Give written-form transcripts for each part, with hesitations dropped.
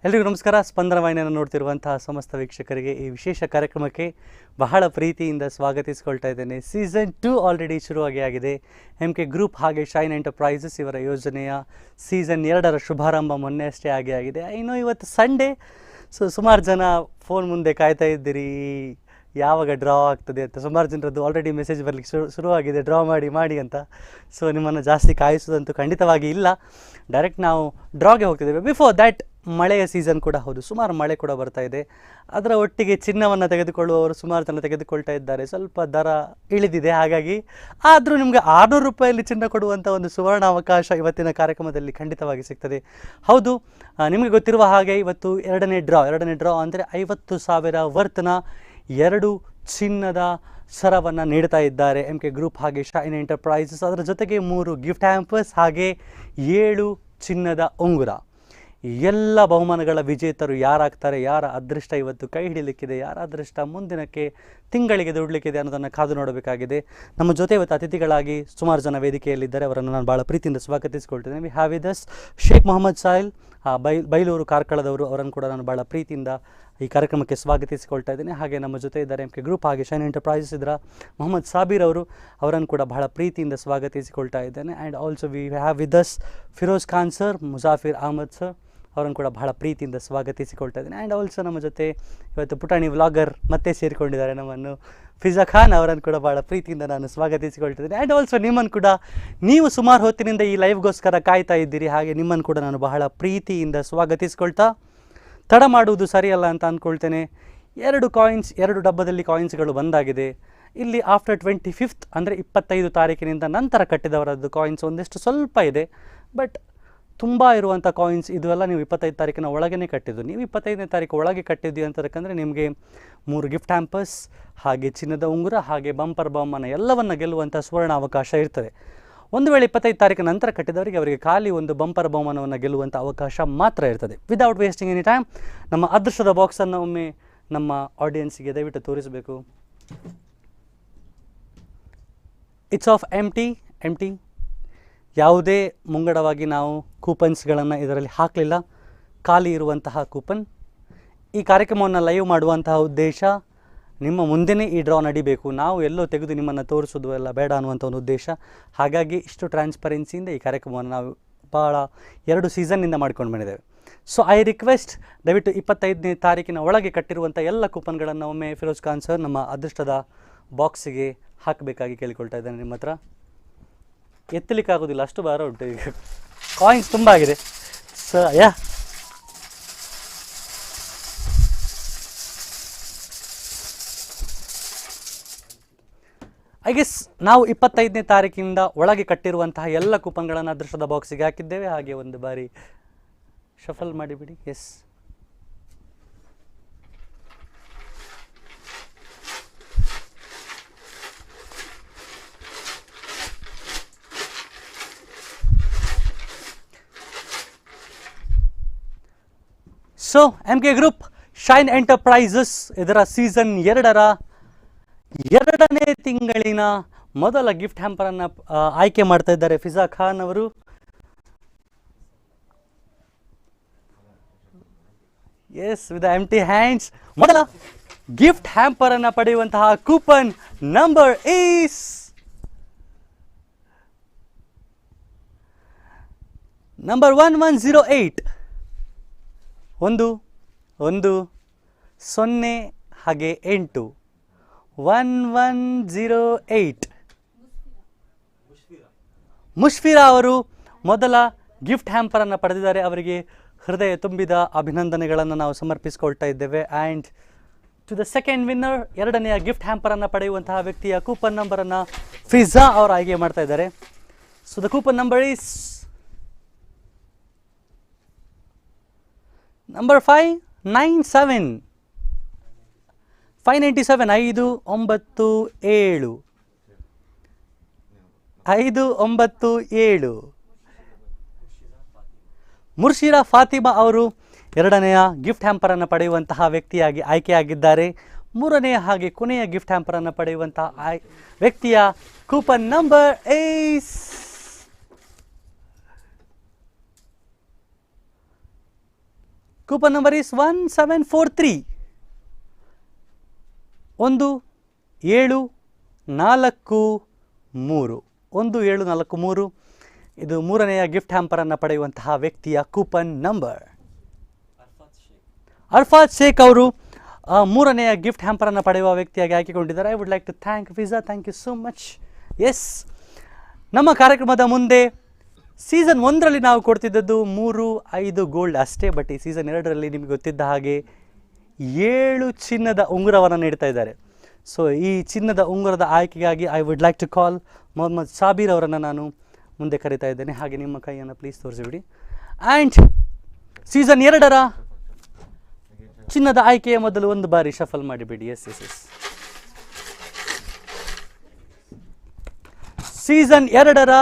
ಎಲ್ರಿಗೂ ನಮಸ್ಕಾರ. ಸ್ಪಂದನ ವಾಹಿನಿಯನ್ನು ನೋಡ್ತಿರುವಂತಹ ಸಮಸ್ತ ವೀಕ್ಷಕರಿಗೆ ಈ ವಿಶೇಷ ಕಾರ್ಯಕ್ರಮಕ್ಕೆ ಬಹಳ ಪ್ರೀತಿಯಿಂದ ಸ್ವಾಗತಿಸಿಕೊಳ್ತಾ ಇದ್ದೇನೆ. ಸೀಸನ್ 2 ಆಲ್ರೆಡಿ ಶುರುವಾಗಿ ಆಗಿದೆ. MK ಗ್ರೂಪ್ ಹಾಗೆ ಶೈನ್ ಎಂಟರ್ಪ್ರೈಸಸ್ ಇವರ ಯೋಜನೆಯ ಸೀಸನ್ 2ರ ಶುಭಾರಂಭ ಮೊನ್ನೆ ಅಷ್ಟೇ ಆಗಿದೆ. ಇನ್ನು ಇವತ್ತು ಸಂಡೇ, ಸುಮಾರು ಜನ ಫೋನ್ ಮುಂದೆ ಕಾಯ್ತಾ ಇದ್ದೀರಿ ಯಾವಾಗ ಡ್ರಾ ಆಗ್ತದೆ ಅಂತ. ಸುಮಾರು ಜನರದ್ದು ಆಲ್ರೆಡಿ ಮೆಸೇಜ್ ಬರಲಿಕ್ಕೆ ಶುರುವಾಗಿದೆ, ಡ್ರಾ ಮಾಡಿ ಅಂತ. ಸೊ ನಿಮ್ಮನ್ನು ಜಾಸ್ತಿ ಕಾಯಿಸೋದಂತೂ ಖಂಡಿತವಾಗಿ ಇಲ್ಲ. ಡೈರೆಕ್ಟ್ ನಾವು ಡ್ರಾಗೆ ಹೋಗ್ತಿದ್ದೇವೆ. ಬಿಫೋರ್ ದ್ಯಾಟ್ ಮಳೆಯ ಸೀಸನ್ ಕೂಡ ಹೌದು, ಸುಮಾರು ಮಳೆ ಕೂಡ ಬರ್ತಾ ಇದೆ. ಅದರ ಒಟ್ಟಿಗೆ ಚಿನ್ನವನ್ನು ತೆಗೆದುಕೊಳ್ಳುವವರು ಸುಮಾರು ಜನ ತೆಗೆದುಕೊಳ್ತಾ ಇದ್ದಾರೆ. ಸ್ವಲ್ಪ ದರ ಇಳಿದಿದೆ, ಹಾಗಾಗಿ ಆದರೂ ನಿಮಗೆ 600 ರೂಪಾಯಲ್ಲಿ ಚಿನ್ನ ಕೊಡುವಂಥ ಒಂದು ಸುವರ್ಣ ಅವಕಾಶ ಇವತ್ತಿನ ಕಾರ್ಯಕ್ರಮದಲ್ಲಿ ಖಂಡಿತವಾಗಿ ಸಿಗ್ತದೆ. ಹೌದು, ನಿಮಗೆ ಗೊತ್ತಿರುವ ಹಾಗೆ ಇವತ್ತು ಎರಡನೇ ಡ್ರಾ ಅಂದರೆ 50,000 ವರ್ತ್ನ 2 ಚಿನ್ನದ ಸರವನ್ನು ನೀಡ್ತಾ ಇದ್ದಾರೆ MK ಗ್ರೂಪ್ ಹಾಗೆ ಶೈನ್ ಎಂಟರ್ಪ್ರೈಸಸ್. ಅದರ ಜೊತೆಗೆ 3 ಗಿಫ್ಟ್ ಹ್ಯಾಂಪರ್ಸ್ ಹಾಗೆ 7 ಚಿನ್ನದ ಉಂಗುರ. ಎಲ್ಲ ಬಹುಮಾನಗಳ ವಿಜೇತರು ಯಾರಾಗ್ತಾರೆ, ಯಾರ ಅದೃಷ್ಟ ಇವತ್ತು ಕೈ ಹಿಡಿಲಿಕ್ಕಿದೆ, ಯಾರ ಅದೃಷ್ಟ ಮುಂದಿನಕ್ಕೆ ತಿಂಗಳಿಗೆ ದುಡ್ಲಿಕ್ಕಿದೆ ಅನ್ನೋದನ್ನು ಕಾದು ನೋಡಬೇಕಾಗಿದೆ. ನಮ್ಮ ಜೊತೆ ಇವತ್ತು ಅತಿಥಿಗಳಾಗಿ ಸುಮಾರು ಜನ ವೇದಿಕೆಯಲ್ಲಿದ್ದಾರೆ. ಅವರನ್ನು ನಾನು ಭಾಳ ಪ್ರೀತಿಯಿಂದ ಸ್ವಾಗತಿಸಿಕೊಳ್ತೇನೆ. We have with us Sheikh Mohammed Sahil, Bailur ಕಾರ್ಕಳದವರು. ಅವರನ್ನು ಕೂಡ ನಾನು ಭಾಳ ಪ್ರೀತಿಯಿಂದ ಈ ಕಾರ್ಯಕ್ರಮಕ್ಕೆ ಸ್ವಾಗತಿಸಿಕೊಳ್ತಾ ಇದ್ದೇನೆ. ಹಾಗೆ ನಮ್ಮ ಜೊತೆ ಇದ್ದಾರೆ MK ಗ್ರೂಪ್ ಹಾಗೆ ಶೈನ್ ಎಂಟರ್ಪ್ರೈಸಸ್ ಇದರ ಮೊಹಮ್ಮದ್ ಸಾಬೀರ್ ಅವರು. ಅವರನ್ನು ಕೂಡ ಬಹಳ ಪ್ರೀತಿಯಿಂದ ಸ್ವಾಗತಿಸಿಕೊಳ್ತಾ ಇದ್ದೇನೆ. And also we have with us Firoz Khan sir, Muzafir Ahmed sir, ಅವರನ್ನು ಕೂಡ ಬಹಳ ಪ್ರೀತಿಯಿಂದ ಸ್ವಾಗತಿಸಿಕೊಳ್ತಾ ಇದ್ದೇನೆ. ಆ್ಯಂಡ್ ಆಲ್ಸೋ ನಮ್ಮ ಜೊತೆ ಇವತ್ತು ಪುಟಾಣಿ ವ್ಲಾಗರ್ ಮತ್ತೆ ಸೇರಿಕೊಂಡಿದ್ದಾರೆ ನಮ್ಮನ್ನು, ಫಿಜಾ ಖಾನ್. ಅವರನ್ನು ಕೂಡ ಭಾಳ ಪ್ರೀತಿಯಿಂದ ನಾನು ಸ್ವಾಗತಿಸಿಕೊಳ್ತಿದ್ದೇನೆ. ಆ್ಯಂಡ್ ಆಲ್ಸೋ ನಿಮ್ಮನ್ನು ಕೂಡ, ನೀವು ಸುಮಾರು ಹೊತ್ತಿನಿಂದ ಈ ಲೈವ್ಗೋಸ್ಕರ ಕಾಯ್ತಾ ಇದ್ದೀರಿ, ಹಾಗೆ ನಿಮ್ಮನ್ನು ಕೂಡ ನಾನು ಬಹಳ ಪ್ರೀತಿಯಿಂದ ಸ್ವಾಗತಿಸ್ಕೊಳ್ತಾ ತಡ ಮಾಡುವುದು ಸರಿಯಲ್ಲ ಅಂತ ಅಂದ್ಕೊಳ್ತೇನೆ. 2 ಡಬ್ಬದಲ್ಲಿ ಕಾಯಿನ್ಸ್ಗಳು ಬಂದಾಗಿದೆ. ಇಲ್ಲಿ ಆಫ್ಟರ್ 25th ಅಂದರೆ 25 ತಾರೀಕಿನಿಂದ ನಂತರ ಕಟ್ಟಿದವರದ್ದು ಕಾಯಿನ್ಸ್ ಒಂದಿಷ್ಟು ಸ್ವಲ್ಪ ಇದೆ. ಬಟ್ ತುಂಬ ಇರುವಂಥ ಕಾಯಿನ್ಸ್ ಇದೆಲ್ಲ ನೀವು 25 ತಾರೀಕಿನ ಒಳಗೇ ಕಟ್ಟಿದ್ದು. ನೀವು 25ನೇ ತಾರೀಕು ಒಳಗೆ ಕಟ್ಟಿದ್ವಿ ಅಂತಂದರೆ ನಿಮಗೆ 3 ಗಿಫ್ಟ್ ಹ್ಯಾಂಪರ್ಸ್ ಹಾಗೆ ಚಿನ್ನದ ಉಂಗುರ ಹಾಗೆ ಬಂಪರ್ ಬಹುಮಾನ ಎಲ್ಲವನ್ನು ಗೆಲ್ಲುವಂಥ ಸುವರ್ಣ ಅವಕಾಶ ಇರ್ತದೆ. ಒಂದು ವೇಳೆ 25 ತಾರೀಕು ನಂತರ ಕಟ್ಟಿದವರಿಗೆ ಅವರಿಗೆ ಖಾಲಿ ಒಂದು ಬಂಪರ್ ಬಹುಮಾನವನ್ನು ಗೆಲ್ಲುವಂಥ ಅವಕಾಶ ಮಾತ್ರ ಇರ್ತದೆ. ವಿದೌಟ್ ವೇಸ್ಟಿಂಗ್ ಎನಿ ಟೈಮ್ ನಮ್ಮ ಅದೃಷ್ಟದ ಬಾಕ್ಸನ್ನು ಒಮ್ಮೆ ನಮ್ಮ ಆಡಿಯನ್ಸಿಗೆ ದಯವಿಟ್ಟು ತೋರಿಸಬೇಕು. ಇಟ್ಸ್ ಆಫ್ ಎಂಟಿ. ಯಾವುದೇ ಮುಂಗಡವಾಗಿ ನಾವು ಕೂಪನ್ಸ್ಗಳನ್ನು ಇದರಲ್ಲಿ ಹಾಕಲಿಲ್ಲ, ಖಾಲಿ ಇರುವಂತಹ ಕೂಪನ್. ಈ ಕಾರ್ಯಕ್ರಮವನ್ನು ಲೈವ್ ಮಾಡುವಂತಹ ಉದ್ದೇಶ ನಿಮ್ಮ ಮುಂದೆನೇ ಈ ಡ್ರಾ ನಡಿಬೇಕು, ನಾವು ಎಲ್ಲೋ ತೆಗೆದು ನಿಮ್ಮನ್ನು ತೋರಿಸೋದು ಎಲ್ಲ ಬೇಡ ಅನ್ನುವಂಥ ಒಂದು ಉದ್ದೇಶ. ಹಾಗಾಗಿ ಇಷ್ಟು ಟ್ರಾನ್ಸ್ಪರೆನ್ಸಿಯಿಂದ ಈ ಕಾರ್ಯಕ್ರಮವನ್ನು ನಾವು ಭಾಳ 2 ಸೀಸನ್ನಿಂದ ಮಾಡ್ಕೊಂಡು ಬಂದಿದ್ದೇವೆ. ಸೊ ಐ ರಿಕ್ವೆಸ್ಟ್, ದಯವಿಟ್ಟು 25ನೇ ತಾರೀಕಿನ ಒಳಗೆ ಕಟ್ಟಿರುವಂಥ ಎಲ್ಲ ಕೂಪನ್ಗಳನ್ನು ಒಮ್ಮೆ ಫಿರೋಜ್ ಖಾನ್ ಸರ್ ನಮ್ಮ ಅದೃಷ್ಟದ ಬಾಕ್ಸಿಗೆ ಹಾಕಬೇಕಾಗಿ ಕೇಳಿಕೊಳ್ತಾ ಇದ್ದೇನೆ. ನಿಮ್ಮ ಹತ್ರ ಎತ್ತಲಿಕ್ಕಾಗೋದಿಲ್ಲ, ಅಷ್ಟು ಭಾರ ಉಂಟು. ಈಗ ಕಾಯಿನ್ಸ್ ತುಂಬ ಆಗಿದೆ. ಸೊ ಐ ಗೆಸ್ ನಾವು 25ನೇ ತಾರೀಕಿನಿಂದ ಒಳಗೆ ಕಟ್ಟಿರುವಂತಹ ಎಲ್ಲ ಕೂಪನ್ಗಳನ್ನು ಅದೃಷ್ಟದ ಬಾಕ್ಸಿಗೆ ಹಾಕಿದ್ದೇವೆ. ಹಾಗೆ ಒಂದು ಬಾರಿ ಶಫಲ್ ಮಾಡಿಬಿಡಿ. Yes, so MK group shine enterprises ಇದರ ಸೀಸನ್ 2ರ 2ನೇ ತಿಂಗಳಿನ ಮೊದಲ ಗಿಫ್ಟ್ ಹ್ಯಾಂಪರನ್ನು ಆಯ್ಕೆ ಮಾಡ್ತಾ ಇದ್ದಾರೆ ಫಿಜಾ ಖಾನ್ ಅವರು. ಎಸ್, ವಿತ್ ಎಂಟಿ ಹ್ಯಾಂಡ್ಸ್ ಮೊದಲ ಗಿಫ್ಟ್ ಹ್ಯಾಂಪರನ್ನು ಪಡೆಯುವಂತಹ ಕೂಪನ್ ನಂಬರ್ ಈಸ್ ನಂಬರ್ 1108. 110 ಹಾಗೆ 8 1108. ಮುಷ್ಫಿರಾ ಅವರು ಮೊದಲ ಗಿಫ್ಟ್ ಹ್ಯಾಂಪರನ್ನು ಪಡೆದಿದ್ದಾರೆ. ಅವರಿಗೆ ಹೃದಯ ತುಂಬಿದ ಅಭಿನಂದನೆಗಳನ್ನು ನಾವು ಸಮರ್ಪಿಸಿಕೊಳ್ತಾ ಇದ್ದೇವೆ. And to the second winner, 2ನೆಯ ಗಿಫ್ಟ್ ಹ್ಯಾಂಪರನ್ನು ಪಡೆಯುವಂತಹ ವ್ಯಕ್ತಿಯ ಕೂಪನ್ ನಂಬರನ್ನು ಫಿಜಾ ಅವರು ಆಯ್ಕೆ ಮಾಡ್ತಾ ಇದ್ದಾರೆ. So the coupon number is number 597. 597. Murshira Fatima ಅವರು 2ನೆಯ ಗಿಫ್ಟ್ ಹ್ಯಾಂಪರನ್ನು ಪಡೆಯುವಂತಹ ವ್ಯಕ್ತಿಯಾಗಿ ಆಯ್ಕೆಯಾಗಿದ್ದಾರೆ. 3ನೆಯ ಹಾಗೆ ಕೊನೆಯ ಗಿಫ್ಟ್ ಹ್ಯಾಂಪರನ್ನು ಪಡೆಯುವಂತಹ ವ್ಯಕ್ತಿಯ coupon number is coupon number is 1743. 1743. 1743. ಇದು ಮೂರನೆಯ ಗಿಫ್ಟ್ ಹ್ಯಾಂಪರನ್ನು ಪಡೆಯುವಂತಹ ವ್ಯಕ್ತಿಯ ಕೂಪನ್ ನಂಬರ್. ಅರ್ಫಾತ್ ಶೇಖ್ ಅವರು ಮೂರನೆಯ ಗಿಫ್ಟ್ ಹ್ಯಾಂಪರನ್ನು ಪಡೆಯುವ ವ್ಯಕ್ತಿಯಾಗಿ ಆಯ್ಕೆಗೊಂಡಿದ್ದಾರೆ. I would like to thank ವಿಸಾ. Thank you so much. Yes, ನಮ್ಮ ಕಾರ್ಯಕ್ರಮದ ಮುಂದೆ ಸೀಸನ್ 1ರಲ್ಲಿ ನಾವು ಕೊಡ್ತಿದ್ದದ್ದು 3-5 ಗೋಲ್ಡ್ ಅಷ್ಟೇ. ಬಟ್ ಈ ಸೀಸನ್ 2ರಲ್ಲಿ ನಿಮಗೆ ಗೊತ್ತಿದ್ದ ಹಾಗೆ 7 ಚಿನ್ನದ ಉಂಗುರವನ್ನು ನೀಡ್ತಾ ಇದ್ದಾರೆ. ಸೊ ಈ ಚಿನ್ನದ ಉಂಗುರದ ಆಯ್ಕೆಗಾಗಿ I would like to call Mohammed Sabir ಅವರನ್ನು ನಾನು ಮುಂದೆ ಕರೀತಾ ಇದ್ದೇನೆ. ಹಾಗೆ ನಿಮ್ಮ ಕೈಯನ್ನು ಪ್ಲೀಸ್ ತೋರಿಸಿಬಿಡಿ. ಆ್ಯಂಡ್ ಸೀಸನ್ 2ರ ಚಿನ್ನದ ಆಯ್ಕೆಯ ಮೊದಲು ಒಂದು ಬಾರಿ ಶಫಲ್ ಮಾಡಿಬಿಡಿ. Yes yes yes. ಸೀಸನ್ 2ರ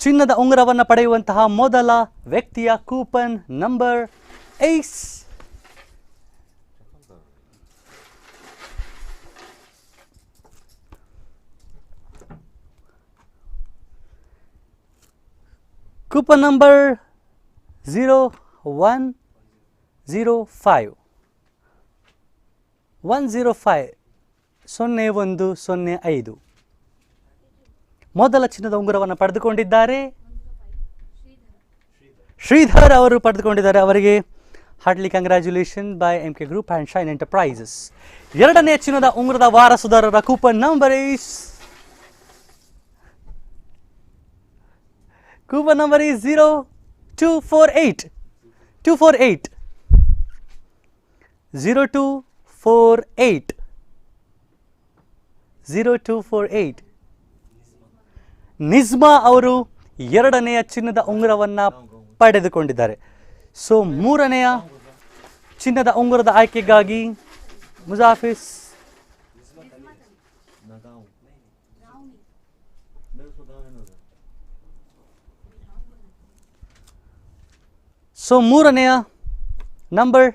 ಚಿನ್ನದ ಉಂಗುರವನ್ನು ಪಡೆಯುವಂತಹ ಮೊದಲ ವ್ಯಕ್ತಿಯ coupon number is coupon number 0105 0105 ಮೊದಲ ಚಿನ್ನದ ಉಂಗುರವನ್ನು ಪಡೆದುಕೊಂಡಿದ್ದಾರೆ. ಶ್ರೀಧರ್ ಅವರು ಪಡೆದುಕೊಂಡಿದ್ದಾರೆ. ಅವರಿಗೆ heartly congratulation by MK group and shine enterprises. ಎರಡನೇ ಚಿನ್ನದ ಉಂಗುರದ ವಾರಸುದಾರರ ಕೂಪನ್ ನಂಬರ್ ಈಸ್ 0248 0248. ನಿಜ್ಮಾ ಅವರು ಎರಡನೆಯ ಚಿನ್ನದ ಉಂಗುರವನ್ನು ಪಡೆದುಕೊಂಡಿದ್ದಾರೆ. ಸೊ ಮೂರನೆಯ ಚಿನ್ನದ ಉಂಗುರದ ಆಯ್ಕೆಗಾಗಿ ಮುಜಾಫಿಸ್ ಸೊ ಮೂರನೆಯ ನಂಬರ್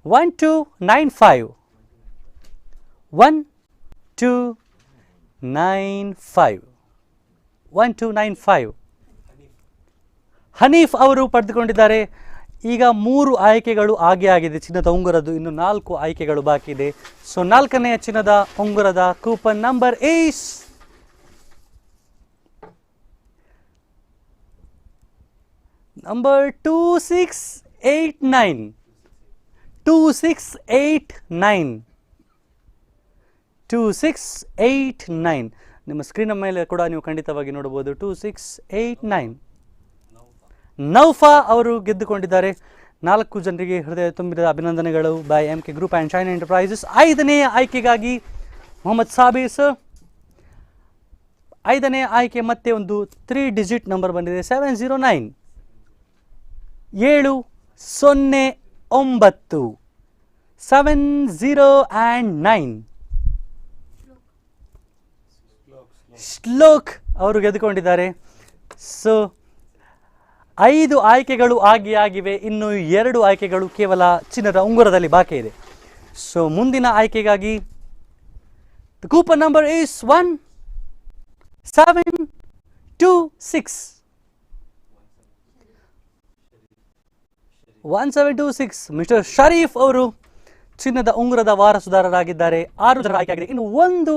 1295 ಹನೀಫ್ ಅವರು ಪಡೆದುಕೊಂಡಿದ್ದಾರೆ. ಈಗ 3 ಆಯ್ಕೆಗಳು ಆಗಿದೆ ಚಿನ್ನದ ಉಂಗುರದ್ದು. ಇನ್ನು 4 ಆಯ್ಕೆಗಳು ಬಾಕಿ ಇದೆ. ಸೊ 4ನೆಯ ಚಿನ್ನದ ಉಂಗುರದ ಕೂಪನ್ ನಂಬರ್ ಈಸ್ 2689. ನಿಮ್ಮ ಸ್ಕ್ರೀನ್ ಮೇಲೆ ಕೂಡ ನೀವು ಖಂಡಿತವಾಗಿ ನೋಡಬಹುದು. 2689. ನೌಫಾ ಅವರು ಗೆದ್ದುಕೊಂಡಿದ್ದಾರೆ. 4 ಜನರಿಗೆ ಹೃದಯ ತುಂಬಿದ ಅಭಿನಂದನೆಗಳು by MK group and shine Enterprises. 5ನೆಯ ಆಯ್ಕೆಗಾಗಿ ಮೊಹಮ್ಮದ್ ಸಾಬೀರ್ ಸರ್. 5ನೇ ಆಯ್ಕೆ ಮತ್ತೆ ಒಂದು 3 ಡಿಜಿಟ್ ನಂಬರ್ ಬಂದಿದೆ. 709 7009. ಶ್ಲೋಕ್ ಅವರು ಗೆದ್ದುಕೊಂಡಿದ್ದಾರೆ. ಸೊ 5 ಆಯ್ಕೆಗಳು ಆಗಿವೆ. ಇನ್ನು 2 ಆಯ್ಕೆಗಳು ಕೇವಲ ಚಿನ್ನದ ಉಂಗುರದಲ್ಲಿ ಬಾಕಿ ಇದೆ. ಸೊ ಮುಂದಿನ ಆಯ್ಕೆಗಾಗಿ coupon number is 1726. Mister Sharif ಅವರು ಚಿನ್ನದ ಉಂಗುರದ ವಾರಸುದಾರರಾಗಿದ್ದಾರೆ. 6 ಜನರ ಆಯ್ಕೆ ಆಗಿದೆ. ಇನ್ನು ಒಂದು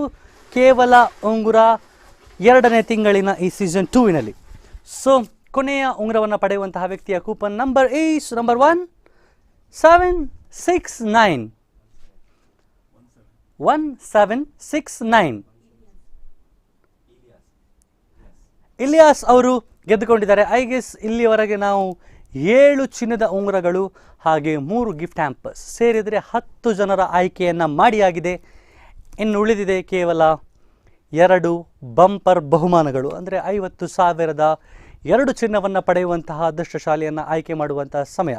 ಕೇವಲ ಉಂಗುರ 2ನೇ ತಿಂಗಳಿನ ಈ ಸೀಸನ್ 2ನಲ್ಲಿ. ಸೊ ಕೊನೆಯ ಉಂಗುರವನ್ನು ಪಡೆಯುವಂತಹ ವ್ಯಕ್ತಿಯ coupon number is number 1769. Ilyas ಅವರು ಗೆದ್ದುಕೊಂಡಿದ್ದಾರೆ. ಐ ಗೆಸ್ ಇಲ್ಲಿಯವರೆಗೆ ನಾವು 7 ಚಿನ್ನದ ಉಂಗುರಗಳು ಹಾಗೆ 3 ಗಿಫ್ಟ್ ಹ್ಯಾಂಪರ್ಸ್ ಸೇರಿದರೆ 10 ಜನರ ಆಯ್ಕೆಯನ್ನು ಮಾಡಿಯಾಗಿದೆ. ಇನ್ನು ಉಳಿದಿದೆ ಕೇವಲ 2 ಬಂಪರ್ ಬಹುಮಾನಗಳು. ಅಂದರೆ 50,000ದ 2 ಚಿನ್ನವನ್ನು ಪಡೆಯುವಂತಹ ಅದೃಷ್ಟಶಾಲಿಯನ್ನು ಆಯ್ಕೆ ಮಾಡುವಂತಹ ಸಮಯ.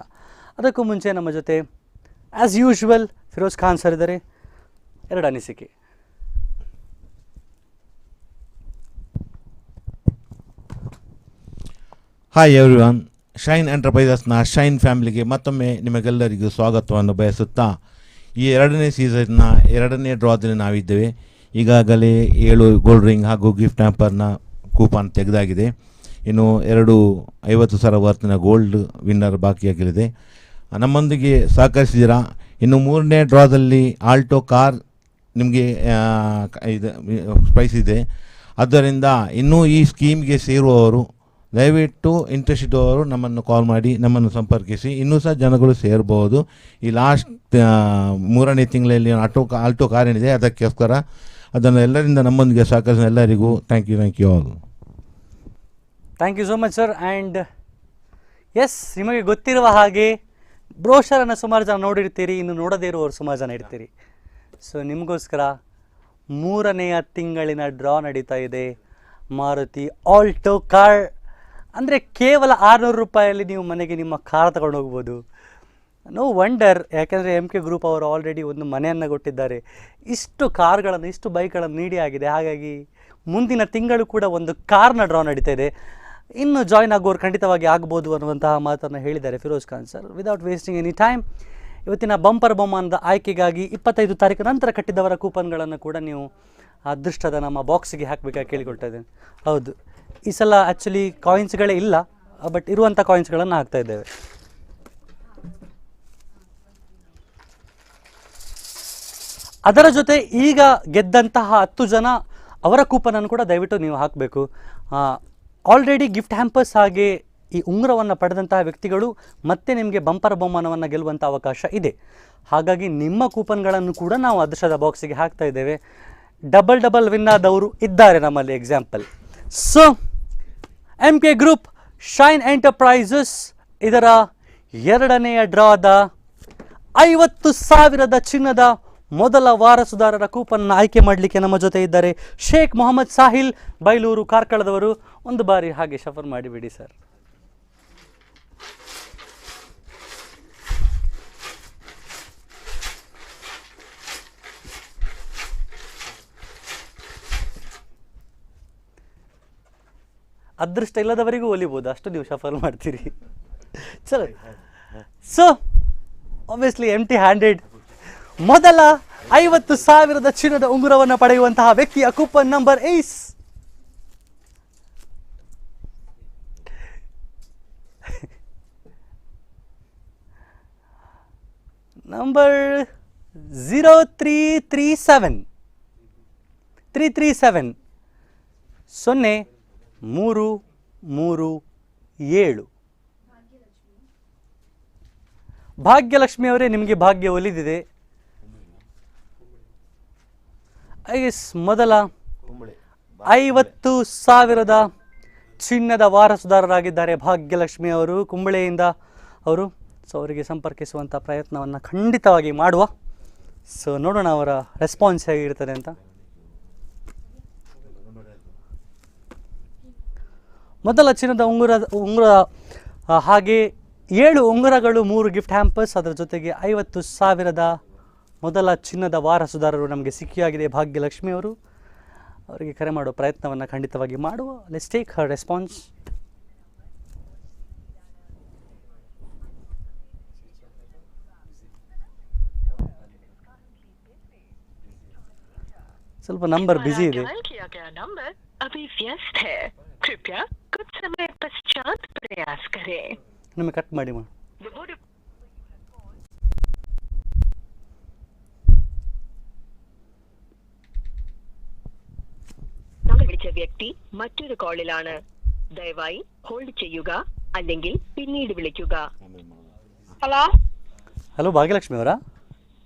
ಅದಕ್ಕೂ ಮುಂಚೆ ನಮ್ಮ ಜೊತೆ as usual Firoz Khan sir ಇದ್ದಾರೆ. 2 ಅನಿಸಿಕೆ. Hi everyone. ಶೈನ್ ಎಂಟರ್ಪ್ರೈಸಸ್ನ ಶೈನ್ ಫ್ಯಾಮಿಲಿಗೆ ಮತ್ತೊಮ್ಮೆ ನಿಮಗೆಲ್ಲರಿಗೂ ಸ್ವಾಗತವನ್ನು ಬಯಸುತ್ತಾ ಈ 2ನೇ ಸೀಸನ್ನ 2ನೇ ಡ್ರಾದಲ್ಲಿ ನಾವಿದ್ದೇವೆ. ಈಗಾಗಲೇ 7 ಗೋಲ್ಡ್ ರಿಂಗ್ ಹಾಗೂ ಗಿಫ್ಟ್ ಹ್ಯಾಂಪರ್ನ ಕೂಪನ್ ತೆಗೆದಾಗಿದೆ. ಇನ್ನು 2 50,000 ವರ್ತಿನ ಗೋಲ್ಡ್ ವಿನ್ನರ್ ಬಾಕಿಯಾಗಲಿದೆ. ನಮ್ಮೊಂದಿಗೆ ಸಹಕರಿಸಿದ್ದೀರಾ. ಇನ್ನು 3ನೇ ಡ್ರಾದಲ್ಲಿ ಆಲ್ಟೋ ಕಾರ್ ನಿಮಗೆ ಇದು ಪ್ರೈಸ್ ಇದೆ. ಆದ್ದರಿಂದ ಇನ್ನೂ ಈ ಸ್ಕೀಮ್ಗೆ ಸೇರುವವರು ದಯವಿಟ್ಟು ಇಂಟ್ರೆಸ್ಟ್ ಇದ್ದವರು ನಮ್ಮನ್ನು ಕಾಲ್ ಮಾಡಿ ನಮ್ಮನ್ನು ಸಂಪರ್ಕಿಸಿ. ಇನ್ನೂ ಸಹ ಜನಗಳು ಸೇರ್ಬೋದು. ಈ ಲಾಸ್ಟ್ 3ನೇ ತಿಂಗಳಲ್ಲಿ ಆಲ್ಟೋ ಕಾರ್ ಏನಿದೆ ಅದಕ್ಕೋಸ್ಕರ ಅದನ್ನು ಎಲ್ಲರಿಂದ ನಮ್ಮೊಂದಿಗೆ ಸಹಕರಿಸಿದ ಎಲ್ಲರಿಗೂ thank you all. Thank you so much sir. And yes, ನಿಮಗೆ ಗೊತ್ತಿರುವ ಹಾಗೆ ಬ್ರೋಷರನ್ನು ಸುಮಾರು ಜನ ನೋಡಿರ್ತೀರಿ, ಇನ್ನು ನೋಡದೇ ಇರುವವರು ಸುಮಾರು ಜನ ಇರ್ತೀರಿ. ಸೊ ನಿಮಗೋಸ್ಕರ 3ನೇ ತಿಂಗಳಿನ ಡ್ರಾ ನಡೀತಾ ಇದೆ. ಮಾರುತಿ ಆಲ್ಟೋ ಕಾರ್ ಅಂದರೆ ಕೇವಲ 600 ರೂಪಾಯಲ್ಲಿ ನೀವು ಮನೆಗೆ ನಿಮ್ಮ ಕಾರ್ ತಗೊಂಡು ಹೋಗ್ಬೋದು. ನೋ ವಂಡರ್, ಯಾಕೆಂದರೆ MK ಗ್ರೂಪ್ ಅವರು ಆಲ್ರೆಡಿ ಒಂದು ಮನೆಯನ್ನು ಕೊಟ್ಟಿದ್ದಾರೆ. ಇಷ್ಟು ಕಾರ್ಗಳನ್ನು, ಇಷ್ಟು ಬೈಕ್ಗಳನ್ನು ನೀಡಿ ಆಗಿದೆ. ಹಾಗಾಗಿ ಮುಂದಿನ ತಿಂಗಳು ಕೂಡ ಒಂದು ಕಾರ್ನ ಡ್ರಾ ನಡೀತಾ ಇದೆ. ಇನ್ನು ಜಾಯ್ನ್ ಆಗೋರು ಖಂಡಿತವಾಗಿ ಆಗ್ಬೋದು ಅನ್ನುವಂತಹ ಮಾತನ್ನು ಹೇಳಿದ್ದಾರೆ Firoz Khan sir. Without wasting any time, ಇವತ್ತಿನ ಬಂಪರ್ ಬಹುಮಾನದ ಆಯ್ಕೆಗಾಗಿ 25 ತಾರೀಕು ನಂತರ ಕಟ್ಟಿದವರ ಕೂಪನ್ಗಳನ್ನು ಕೂಡ ನೀವು ಅದೃಷ್ಟದ ನಮ್ಮ ಬಾಕ್ಸಿಗೆ ಹಾಕಬೇಕಾಗಿ ಕೇಳಿಕೊಳ್ತಾ ಇದ್ದೇನೆ. ಹೌದು, ಈ ಸಲ ಆ್ಯಕ್ಚುಲಿ ಕಾಯಿನ್ಸ್ಗಳೇ ಇಲ್ಲ, ಬಟ್ ಇರುವಂಥ ಕಾಯಿನ್ಸ್ಗಳನ್ನು ಹಾಕ್ತಾ ಇದ್ದೇವೆ. ಅದರ ಜೊತೆ ಈಗ ಗೆದ್ದಂತಹ 10 ಜನ ಅವರ ಕೂಪನನ್ನು ಕೂಡ ದಯವಿಟ್ಟು ನೀವು ಹಾಕಬೇಕು. ಆಲ್ರೆಡಿ ಗಿಫ್ಟ್ ಹ್ಯಾಂಪರ್ಸ್ ಹಾಗೆ ಈ ಉಂಗುರವನ್ನು ಪಡೆದಂತಹ ವ್ಯಕ್ತಿಗಳು ಮತ್ತೆ ನಿಮಗೆ ಬಂಪರ್ ಬಹುಮಾನವನ್ನು ಗೆಲ್ಲುವಂಥ ಅವಕಾಶ ಇದೆ. ಹಾಗಾಗಿ ನಿಮ್ಮ ಕೂಪನ್ಗಳನ್ನು ಕೂಡ ನಾವು ಅದೃಷ್ಟದ ಬಾಕ್ಸಿಗೆ ಹಾಕ್ತಾ ಇದ್ದೇವೆ. ಡಬಲ್ ವಿನ್ ಆದವರು ಇದ್ದಾರೆ ನಮ್ಮಲ್ಲಿ. Example, so MK group shine enterprises ಇದರ 2ನೇ ಡ್ರಾದ 50,000 ಚಿನ್ನದ ಮೊದಲ ವಾರಸುದಾರರ ಕೂಪನ್ನ ಆಯ್ಕೆ ಮಾಡಲಿಕ್ಕೆ ನಮ್ಮ ಜೊತೆ ಇದ್ದಾರೆ ಶೇಖ್ ಮೊಹಮ್ಮದ್ ಸಾಹಿಲ್, ಬೈಲೂರು, ಕಾರ್ಕಳದವರು. ಒಂದು ಬಾರಿ ಹಾಗೆ ಶಫರ್ ಮಾಡಿಬಿಡಿ ಸರ್. ಅದೃಷ್ಟ ಇಲ್ಲದವರಿಗೂ ಒಲಿಬೋದು, ಅಷ್ಟು ನೀವು ಶಫಲ್ ಮಾಡ್ತೀರಿ. ಚಲೋ. ಸೊ ಆಬ್ವಿಯಸ್ಲಿ ಎಂಟಿ ಹ್ಯಾಂಡೆಡ್ ಮೊದಲ 50,000 ಚಿನ್ನದ ಉಂಗುರವನ್ನು ಪಡೆಯುವಂತಹ ವ್ಯಕ್ತಿಯ coupon number is number 0337 0337. Bhagyalakshmi ಅವರೇ, ನಿಮಗೆ ಭಾಗ್ಯ ಒಲಿದಿದೆ. ಮೊದಲ 50,000 ಚಿನ್ನದ ವಾರಸುದಾರರಾಗಿದ್ದಾರೆ ಭಾಗ್ಯಲಕ್ಷ್ಮಿ ಅವರು, ಕುಂಬಳೆಯಿಂದ ಅವರು. ಸೊ ಅವರಿಗೆ ಸಂಪರ್ಕಿಸುವಂಥ ಪ್ರಯತ್ನವನ್ನು ಖಂಡಿತವಾಗಿ ಮಾಡುವ. ಸೊ ನೋಡೋಣ ಅವರ ರೆಸ್ಪಾನ್ಸ್ ಹೇಗಿರ್ತದೆ ಅಂತ. ಮೊದಲ ಚಿನ್ನದ ಉಂಗುರ ಹಾಗೆ 7 ಉಂಗುರಗಳು, 3 ಗಿಫ್ಟ್ ಹ್ಯಾಂಪರ್ಸ್, ಅದರ ಜೊತೆಗೆ 50,000 ಮೊದಲ ಚಿನ್ನದ ವಾರಸುದಾರರು ನಮಗೆ ಸಿಕ್ಕಿಯಾಗಿದೆ ಭಾಗ್ಯಲಕ್ಷ್ಮಿ ಅವರು. ಅವರಿಗೆ ಕರೆ ಮಾಡುವ ಪ್ರಯತ್ನವನ್ನು ಖಂಡಿತವಾಗಿ ಮಾಡುವ. Let's take her response. ಸ್ವಲ್ಪ ನಂಬರ್ ಬಿಸಿ ಇದೆ. ನಮಗೆ ಕಟ್ ಮಾಡಿ വിളിച്ച വ്യക്തി മറ്റൊരു കോളിലാണ്. ദയവായി ഹോൾഡ് ചെയ്യുക, അല്ലെങ്കിൽ പിന്നീട് വിളിക്കുക. ಹಲೋ ಹಲೋ, ಭಾಗ್ಯಲಕ್ಷ್ಮಿ ಅವರಾ?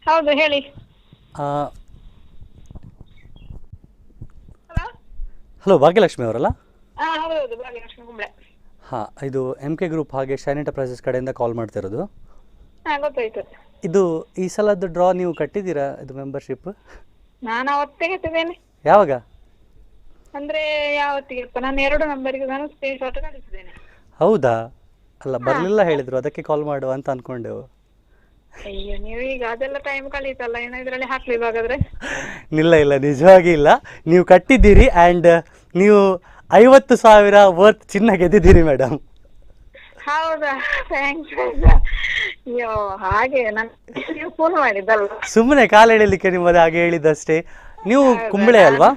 ಹೌದು, ಹೇಳಿ. ಹಲೋ, ಭಾಗ್ಯಲಕ್ಷ್ಮಿ ಅವರಲ್ಲ? ಹೌದು, ಭಾಗ್ಯಲಕ್ಷ್ಮಿ ಕುಂಬ್ಳೆ. ಹಾಂ, ಇದು MK ಗ್ರೂಪ್ ಹಾಗೆ ಶೈನ್ ಎಂಟರ್ಪ್ರೈಸಸ್ ಕಡೆಯಿಂದ ಕಾಲ್ ಮಾಡ್ತಿರೋದು. ಗೊತ್ತಾಯ್ತು. ಇದು ಈ ಸಲದ್ದು ಡ್ರಾ ನೀವು ಕಟ್ಟಿದ್ದೀರಾ? ಇದು ಮೆಂಬರ್ಶಿಪ್ ನಾನು ಅವತ್ತೇ ಕಟ್ಟಿದ್ದೇನೆ. ಯಾವಾಗ? ಅಂದ್ರೆ ಯಾವತ್ತಿಗೆಪ್ಪ, ನಾನು 2 ನಂಬರಿಗೆ ನಾನು ಸ್ಕ್ರೀನ್ ಶಾಟ್ ಕಳಿಸಿದ್ದೇನೆ. ಹೌದಾ? ಅಲ್ಲ, ಬರಲಿಲ್ಲ ಹೇಳಿದ್ರು, ಅದಕ್ಕೆ ಕಾಲ್ ಮಾಡುವ ಅಂತ ಅನ್ಕೊಂಡೆವು. ಅಯ್ಯೋ, ನೀವು ಈಗ ಅದೆಲ್ಲ ಟೈಮ್ ಕಳೀತಲ್ಲ, ಏನೋ ಇದರಲ್ಲಿ ಹಾಕ್ಲಿಲ್ಲ ಹಾಗಾದ್ರೆ. ಇಲ್ಲ, ನಿಜವಾಗಿ ಇಲ್ಲ. ನೀವು ಕಟ್ಟಿದ್ದೀರಿ ಆ್ಯಂಡ್ ನೀವು 50,000 ವರ್ತ್ ಚಿನ್ನ ಗೆದ್ದಿದ್ದೀರಿ ಮೇಡಮ್. ಹೌದಾ? ಥ್ಯಾಂಕ್ಸ್. ಅಯ್ಯೋ, ಹಾಗೆ ನೀವು ಫೋನ್ ಮಾಡಿದ್ದಲ್ಲ, ಸುಮ್ಮನೆ ಕಾಲು ಎಳಿಲಿಕ್ಕೆ ನಿಮ್ಮದು ಹಾಗೆ ಹೇಳಿದ್ದಷ್ಟೇ. ನೀವು ಕುಂಬಳೆ ಅಲ್ವಾ?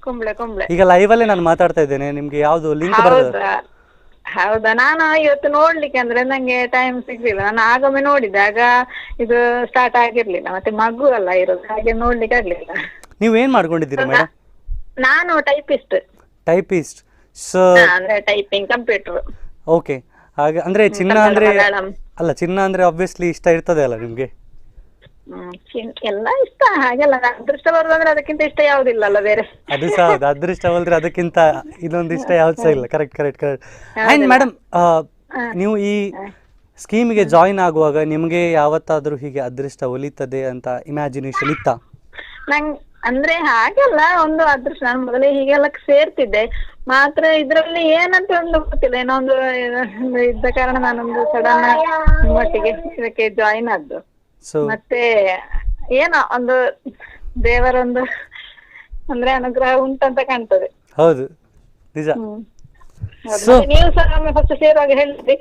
ಕುಂಬ್ಳೆ. ಈಗ ಲೈವ್ ಅಲ್ಲೇ ನಾನು ಮಾತಾಡ್ತಾ ಇದ್ದೇನೆ. ನಿಮ್ಗೆ ಯಾವ್ದು ಲಿಂಕ್ ಬರ್ತದೆ? ಹೌದಾ, ನಾನು ಇವತ್ತು ನೋಡ್ಲಿಕ್ಕೆ ಅಂದ್ರೆ ನಂಗೆ ಟೈಮ್ ಸಿಗ್ಲಿಲ್ಲ. ನಾನು ಆಗೊಮ್ಮೆ ನೋಡಿದೆ, ಆಗ ಇದು ಸ್ಟಾರ್ಟ್ ಆಗಿರ್ಲಿಲ್ಲ, ಮತ್ತೆ ಮಗು ಅಲ್ಲ ಇರೋದು, ಹಾಗೆ ನೋಡ್ಲಿಕ್ಕೆ ಆಗ್ಲಿಲ್ಲ. ನೀವು ಏನು ಮಾಡ್ಕೊಂಡಿದ್ದೀರಿ ಮೇಡಮ್? ನಾನು ಟೈಪಿಸ್ಟ್. ಟೈಪಿಸ್ಟ್. ಸೊ ಅಂದ್ರೆ ಟೈಪಿಂಗ್ ಕಂಪ್ಯೂಟರ್. ಓಕೆ. ಹಾಗೆ ಅಂದರೆ ಚಿನ್ನ ಕನ್ನಡ, ಅಂದರೆ ಮಲಯಾಳಂ. ಅಲ್ಲ, ಚಿನ್ನ ಅಂದರೆ ಆಬ್ವಿಯಸ್ಲಿ ಇಷ್ಟ ಇರ್ತದೆ ಅಲ್ಲ ನಿಮಗೆ? ಎಲ್ಲ ಇಷ್ಟ, ಹಾಗೆಲ್ಲ ಅದೃಷ್ಟ ಬರುದಂದ್ರೆ ಅದಕ್ಕಿಂತ ಇಷ್ಟ ಯಾವ್ದಿಲ್ಲ ಅಲ್ಲ ಬೇರೆ. ಅದು ಸಹ ಹೌದು, ಅದೃಷ್ಟ ಹೋದ್ರೆ ಅದಕ್ಕಿಂತ ಇದೊಂದು ಇಷ್ಟ ಯಾವ್ದು ಸಹ ಇಲ್ಲ. Correct correct correct. And madam, ನೀವು ಈ ಸ್ಕೀಮಿಗೆ ಜಾಯಿನ್ ಆಗುವಾಗ ನಿಮಗೆ ಯಾವತ್ತಾದರೂ ಹೀಗೆ ಅದೃಷ್ಟ ಒಲಿತದೆ ಅಂತ ಇಮ್ಯಾಜಿನೇಷನ್ ಇತ್ತಾ? ಅಂದ್ರೆ ಹಾಗೆಲ್ಲ ಒಂದು ಅದೃಷ್ಟ, ನಾನು ಮೊದಲೇ ಹೀಗೆಲ್ಲ ಸೇರ್ತಿದ್ದೆ, ಮಾತ್ರ ಇದ್ರಲ್ಲಿ ಏನಂತ ಒಂದು ಗೊತ್ತಿಲ್ಲ, ಏನೋ ಒಂದು ಇದ್ದ ಕಾರಣ ನಾನೊಂದು ಸಡನ್ ಮಟ್ಟಿಗೆ ಇದಕ್ಕೆ ಜಾಯಿನ್ ಆದ್ದು. ಸೊ ಮತ್ತೆ ಏನೋ ಒಂದು ದೇವರೊಂದು ಅಂದ್ರೆ ಅನುಗ್ರಹ ಉಂಟಂತ ಕಾಣ್ತದೆ. ಹೌದು, ನಿಜ. ಹೌದು. ಮತ್ತೆ ನೀವು ಸಹ ಒಮ್ಮೆ ಫಸ್ಟ್ ಸೇರುವಾಗ ಹೇಳಿದ್ರಿ,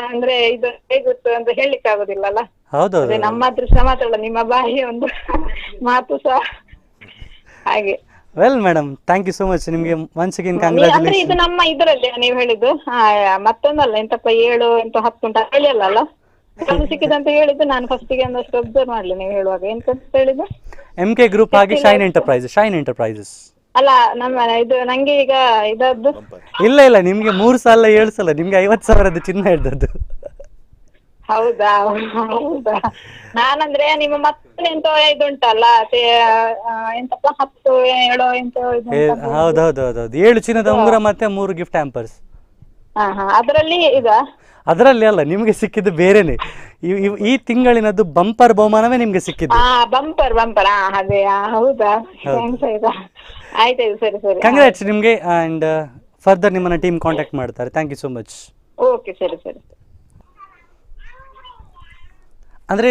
ಅಂದ್ರೆ ಇದು ಹೇಗುತ್ತು ಅಂತ ಹೇಳಲಿಕ್ಕೆ ಆಗುದಿಲ್ಲಲ್ಲ. ಹೌದೌದು. ಅದೇ ನಮ್ಮ ಅದೃಷ್ಟ ಮಾತ್ರ ಅಲ್ಲ, ನಿಮ್ಮ ಬಾಯಿಯ ಒಂದು ಮಾತು ಸಹ ಹಾಗೆ. Well madam, thank you so much. ನಿಮಗೆ ಒನ್ಸ್ ಅಗೇನ್ ಅಂದ್ರೆ ಕಂಗ್ರ್ಯಾಚುಲೇಷನ್. ಇದು ನಮ್ಮ ಇದರಲ್ಲಿ ನೀವು ಹೇಳಿದ್ದು ಮತ್ತೊಂದಲ್ಲ, ಎಂತಪ್ಪ 7 ಎಂತ 10 ಅಂತ ಹೇಳಿ ಅಲ್ಲ, ಅದು ಸಿಕ್ಕಿದಂತ ಹೇಳಿದ್ದು. ನಾನು ಫಸ್ಟಿಗೆ ಒಂದಷ್ಟು ಒಬ್ಸರ್ವ್ ಮಾಡ್ಲಿ ನೀವು ಹೇಳುವಾಗ ಎಂತ ಹೇಳಿದ್ದು. MK ಗ್ರೂಪ್ ಹಾಗೆ ಶೈನ್ ಎಂಟರ್ಪ್ರೈಸಸ್. ಅಲ್ಲ, ನಮ್ಮ ಇದು ನಂಗೆ ಈಗ ಇದದ್ದು. ಇಲ್ಲ ಇಲ್ಲ, ನಿಮ್ಗೆ 3 ಸಲ 7 ಸಲ ನಿಮ್ಗೆ 50,000 ಚಿನ್ನ ಹಿಡ್ದದ್ದು. ಹೌದಾ ಹೌದಾ, ನಾನಂದ್ರೆ ನಿಮ್ಮ ಮತ್ತೆ ಎಂತ ಇದುಂಟಲ್ಲ, ಎಂತಪ್ಪ 10 7 ಎಂತ ಹೌದೌದೌದೌದು, 7 ಚಿನ್ನದ ಉಂಗುರ ಮತ್ತೆ 3 ಗಿಫ್ಟ್ ಹ್ಯಾಂಪರ್ಸ್. ಅದರಲ್ಲಿ ಅದರಲ್ಲಿ ಅಲ್ಲ, ನಿಮ್ಗೆ ಸಿಕ್ಕಿದ್ದು ಬೇರೆನೆ. ಈ ತಿಂಗಳಿನದ್ದು ಬಂಪರ್ ಬಹುಮಾನವೇ ನಿಮ್ಗೆ ಸಿಕ್ಕಿದ್ದು. ಬಂಪರ್ ಅದೇ. ಹೌದಾ, ಆಯ್ತಾಯ್ತು, ಸರಿ ಸರಿ. ಕಂಗ್ರಾಟ್ಸ್ ನಿಮ್ಗೆ. ಅಂಡ್ ಫರ್ದರ್ ನಿಮ್ಮನ್ನ ಟೀಮ್ ಕಾಂಟ್ಯಾಕ್ಟ್ ಮಾಡ್ತಾರೆ. Thank you so much. Okay, ಸರಿ ಸರಿ. ಅಂದರೆ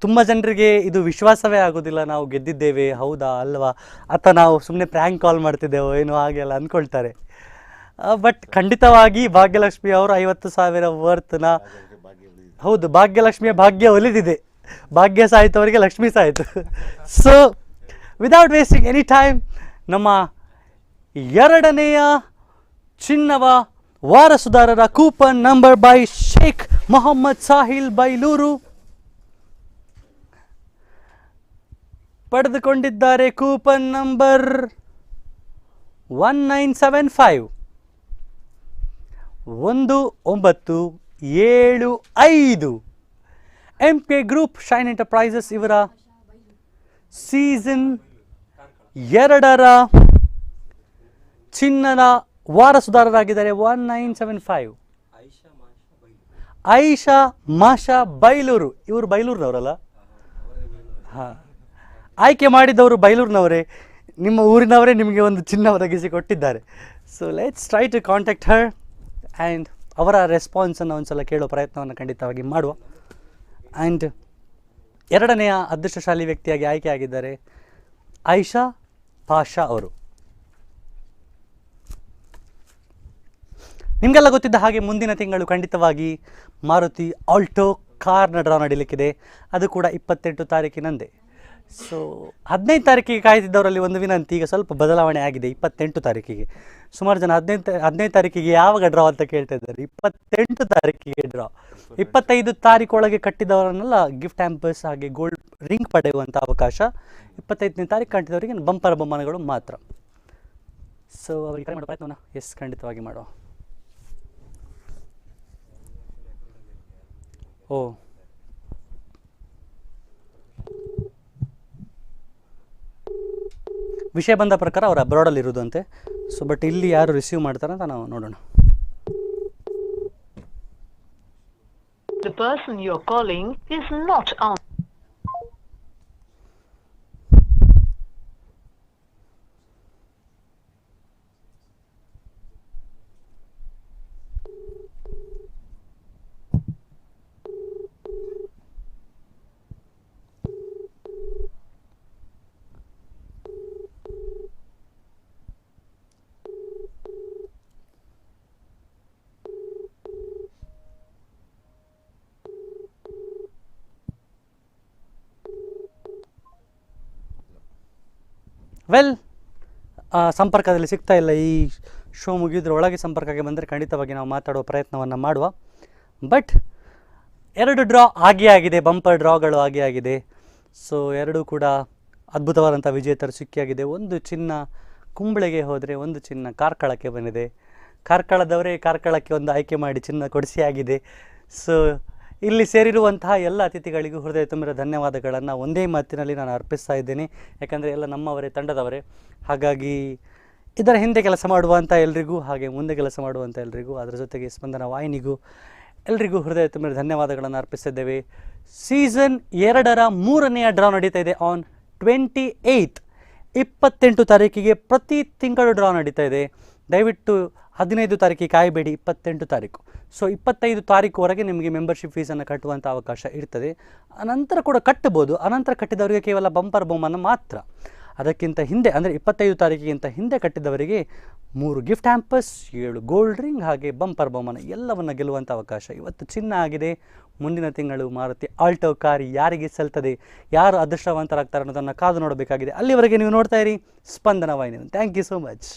ತುಂಬ ಜನರಿಗೆ ಇದು ವಿಶ್ವಾಸವೇ ಆಗೋದಿಲ್ಲ, ನಾವು ಗೆದ್ದಿದ್ದೇವೆ, ಹೌದಾ ಅಲ್ವಾ, ಅಥವಾ ನಾವು ಸುಮ್ಮನೆ ಪ್ರ್ಯಾಂಕ್ ಕಾಲ್ ಮಾಡ್ತಿದ್ದೇವೋ ಏನೋ ಹಾಗೆಲ್ಲ ಅಂದ್ಕೊಳ್ತಾರೆ. ಬಟ್ ಖಂಡಿತವಾಗಿ ಭಾಗ್ಯಲಕ್ಷ್ಮಿ ಅವರು 50,000 ವರ್ತ್ನ, ಹೌದು, ಭಾಗ್ಯಲಕ್ಷ್ಮಿಯ ಭಾಗ್ಯ ಒಲಿದಿದೆ. ಭಾಗ್ಯ ಸಾಯ್ತು, ಅವರಿಗೆ ಲಕ್ಷ್ಮಿ ಸಾಯ್ತು. So without wasting any time, ನಮ್ಮ 2ನೆಯ ಚಿನ್ನವ ವಾರಸುದಾರರ coupon number by Sheikh Mohammed Sahil Bailur ಪಡೆದುಕೊಂಡಿದ್ದಾರೆ. Coupon number 1975 1975. MK group shine Enterprises ಇವರ ಸೀಸನ್ 2ರ ಚಿನ್ನದ ವಾರಸುದಾರರಾಗಿದ್ದಾರೆ. 1975 ಆಯಿಷಾ ಮಾಷಾ ಬೈಲೂರು. ಇವರು ಬೈಲೂರಿನವರಲ್ಲ? ಹಾಂ, ಆಯ್ಕೆ ಮಾಡಿದವರು ಬೈಲೂರಿನವರೇ, ನಿಮ್ಮ ಊರಿನವರೇ ನಿಮಗೆ ಒಂದು ಚಿನ್ನ ಒದಗಿಸಿ ಕೊಟ್ಟಿದ್ದಾರೆ. So let's try to contact her and ಅವರ ರೆಸ್ಪಾನ್ಸನ್ನು ಒಂದು ಸಲ ಕೇಳೋ ಪ್ರಯತ್ನವನ್ನು ಖಂಡಿತವಾಗಿ ಮಾಡುವ. ಆ್ಯಂಡ್ 2ನೆಯ ಅದೃಷ್ಟಶಾಲಿ ವ್ಯಕ್ತಿಯಾಗಿ ಆಯ್ಕೆಯಾಗಿದ್ದಾರೆ ಆಯಿಷಾ ಪಾಷಾ ಅವರು. ನಿಮಗೆಲ್ಲ ಗೊತ್ತಿದ್ದ ಹಾಗೆ ಮುಂದಿನ ತಿಂಗಳು ಖಂಡಿತವಾಗಿ ಮಾರುತಿ ಆಲ್ಟೋ ಕಾರ್ನ ಡ್ರಾ ನಡೀಲಿಕ್ಕಿದೆ. ಅದು ಕೂಡ 28 ತಾರೀಕಿನಂದೇ. ಸೊ 15 ತಾರೀಕಿಗೆ ಕಾಯ್ದಿದ್ದವರಲ್ಲಿ ಒಂದು ವಿನಂತಿ, ಈಗ ಸ್ವಲ್ಪ ಬದಲಾವಣೆ ಆಗಿದೆ 28 ತಾರೀಕಿಗೆ. ಸುಮಾರು ಜನ 15 ತಾರೀಕಿಗೆ ಯಾವಾಗ ಡ್ರಾ ಅಂತ ಕೇಳ್ತಾ ಇದ್ದಾರೆ. 28 ತಾರೀಕಿಗೆ ಡ್ರಾ. 25 ತಾರೀಕೊಳಗೆ ಕಟ್ಟಿದವರನ್ನೆಲ್ಲ ಗಿಫ್ಟ್ ಹ್ಯಾಂಪರ್ಸ್ ಹಾಗೆ ಗೋಲ್ಡ್ ರಿಂಗ್ ಪಡೆಯುವಂಥ ಅವಕಾಶ. 25ನೇ ತಾರೀಕು ಕಟ್ಟಿದವರಿಗೆ ಬಂಪರ್ ಬಹುಮಾನಗಳು ಮಾತ್ರ. ಸೊ ಅವರಿಗೆ ಕರೆ ಮಾಡೋ ಪ್ರಯತ್ನವನ್ನ ಖಂಡಿತವಾಗಿ ಮಾಡುವ. ಓ, ವಿಷಯ ಬಂದ ಪ್ರಕಾರ ಅವರು ಅಬ್ರಾಡಲ್ಲಿ ಇರೋದಂತೆ. ಸೊ ಬಟ್ ಇಲ್ಲಿ ಯಾರು ರಿಸೀವ್ ಮಾಡ್ತಾರೆ ಅಂತ ನಾವು ನೋಡೋಣ. The person you're calling is not on. Well, ಸಂಪರ್ಕದಲ್ಲಿ ಸಿಗ್ತಾ ಇಲ್ಲ ಈ ಶೋ ಮುಗಿಯೋದ್ರೊಳಗೆ ಸಂಪರ್ಕಕ್ಕೆ ಬಂದರೆ ಖಂಡಿತವಾಗಿ ನಾವು ಮಾತಾಡುವ ಪ್ರಯತ್ನವನ್ನು ಮಾಡುವ. ಬಟ್ 2 ಡ್ರಾ ಆಗೇ ಆಗಿದೆ, ಬಂಪರ್ ಡ್ರಾಗಳು ಆಗೇ ಆಗಿದೆ. ಸೊ 2 ಕೂಡ ಅದ್ಭುತವಾದಂಥ ವಿಜೇತರು ಸಿಕ್ಕಿಯಾಗಿದೆ. 1 ಚಿನ್ನ ಕುಂಬಳೆಗೆ ಹೋದರೆ 1 ಚಿನ್ನ ಕಾರ್ಕಳಕ್ಕೆ ಬಂದಿದೆ. ಕಾರ್ಕಳದವರೇ ಕಾರ್ಕಳಕ್ಕೆ ಒಂದು ಆಯ್ಕೆ ಮಾಡಿ ಚಿನ್ನ ಕೊಡಿಸಿಯಾಗಿದೆ. ಸೊ ಇಲ್ಲಿ ಸೇರಿರುವಂತಹ ಎಲ್ಲ ಅತಿಥಿಗಳಿಗೂ ಹೃದಯ ತುಂಬಿರೋ ಧನ್ಯವಾದಗಳನ್ನು ಒಂದೇ ಮಾತಿನಲ್ಲಿ ನಾನು ಅರ್ಪಿಸ್ತಾ ಇದ್ದೇನೆ. ಯಾಕಂದರೆ ಎಲ್ಲ ನಮ್ಮವರೇ, ತಂಡದವರೇ. ಹಾಗಾಗಿ ಇದರ ಹಿಂದೆ ಕೆಲಸ ಮಾಡುವಂಥ ಎಲ್ರಿಗೂ, ಹಾಗೆ ಮುಂದೆ ಕೆಲಸ ಮಾಡುವಂಥ ಎಲ್ರಿಗೂ, ಅದರ ಜೊತೆಗೆ ಸ್ಪಂದನ ವಾಹಿನಿಗೂ ಎಲ್ರಿಗೂ ಹೃದಯ ತುಂಬಿರೋ ಧನ್ಯವಾದಗಳನ್ನು ಅರ್ಪಿಸಿದ್ದೇವೆ. ಸೀಸನ್ 2ರ 3ನೇ ಡ್ರಾ ನಡೀತಾ ಇದೆ ಆನ್ 28 28 ತಾರೀಕಿಗೆ. ಪ್ರತಿ ತಿಂಗಳು ಡ್ರಾ ನಡೀತಾ ಇದೆ. ದಯವಿಟ್ಟು 15 ತಾರೀಕಿಗೆ ಕಾಯಬೇಡಿ, 28 ತಾರೀಕು. ಸೊ 25 ತಾರೀಕುವರೆಗೆ ನಿಮಗೆ ಮೆಂಬರ್ಶಿಪ್ ಫೀಸನ್ನು ಕಟ್ಟುವಂಥ ಅವಕಾಶ ಇರ್ತದೆ. ಅನಂತರ ಕೂಡ ಕಟ್ಟಬೋದು. ಅನಂತರ ಕಟ್ಟಿದವರಿಗೆ ಕೇವಲ ಬಂಪರ್ ಬಹುಮಾನ ಮಾತ್ರ. ಅದಕ್ಕಿಂತ ಹಿಂದೆ ಅಂದರೆ 25 ತಾರೀಕಿಗಿಂತ ಹಿಂದೆ ಕಟ್ಟಿದವರಿಗೆ 3 ಗಿಫ್ಟ್ ಹ್ಯಾಂಪರ್ಸ್, 7 ಗೋಲ್ಡ್ ರಿಂಗ್, ಹಾಗೆ ಬಂಪರ್ ಬಹುಮಾನ ಎಲ್ಲವನ್ನು ಗೆಲ್ಲುವಂಥ ಅವಕಾಶ ಇವತ್ತು ಚಿನ್ನ ಆಗಿದೆ. ಮುಂದಿನ ತಿಂಗಳು ಮಾರುತಿ ಆಲ್ಟೋ ಕಾರ್ ಯಾರಿಗೆ ಸಲ್ತದೆ, ಯಾರು ಅದೃಷ್ಟವಂತರಾಗ್ತಾರೆ ಅನ್ನೋದನ್ನು ಕಾದು ನೋಡಬೇಕಾಗಿದೆ. ಅಲ್ಲಿವರೆಗೆ ನೀವು ನೋಡ್ತಾ ಇರಿ ಸ್ಪಂದನ ವಾಹಿನಿ. Thank you so much.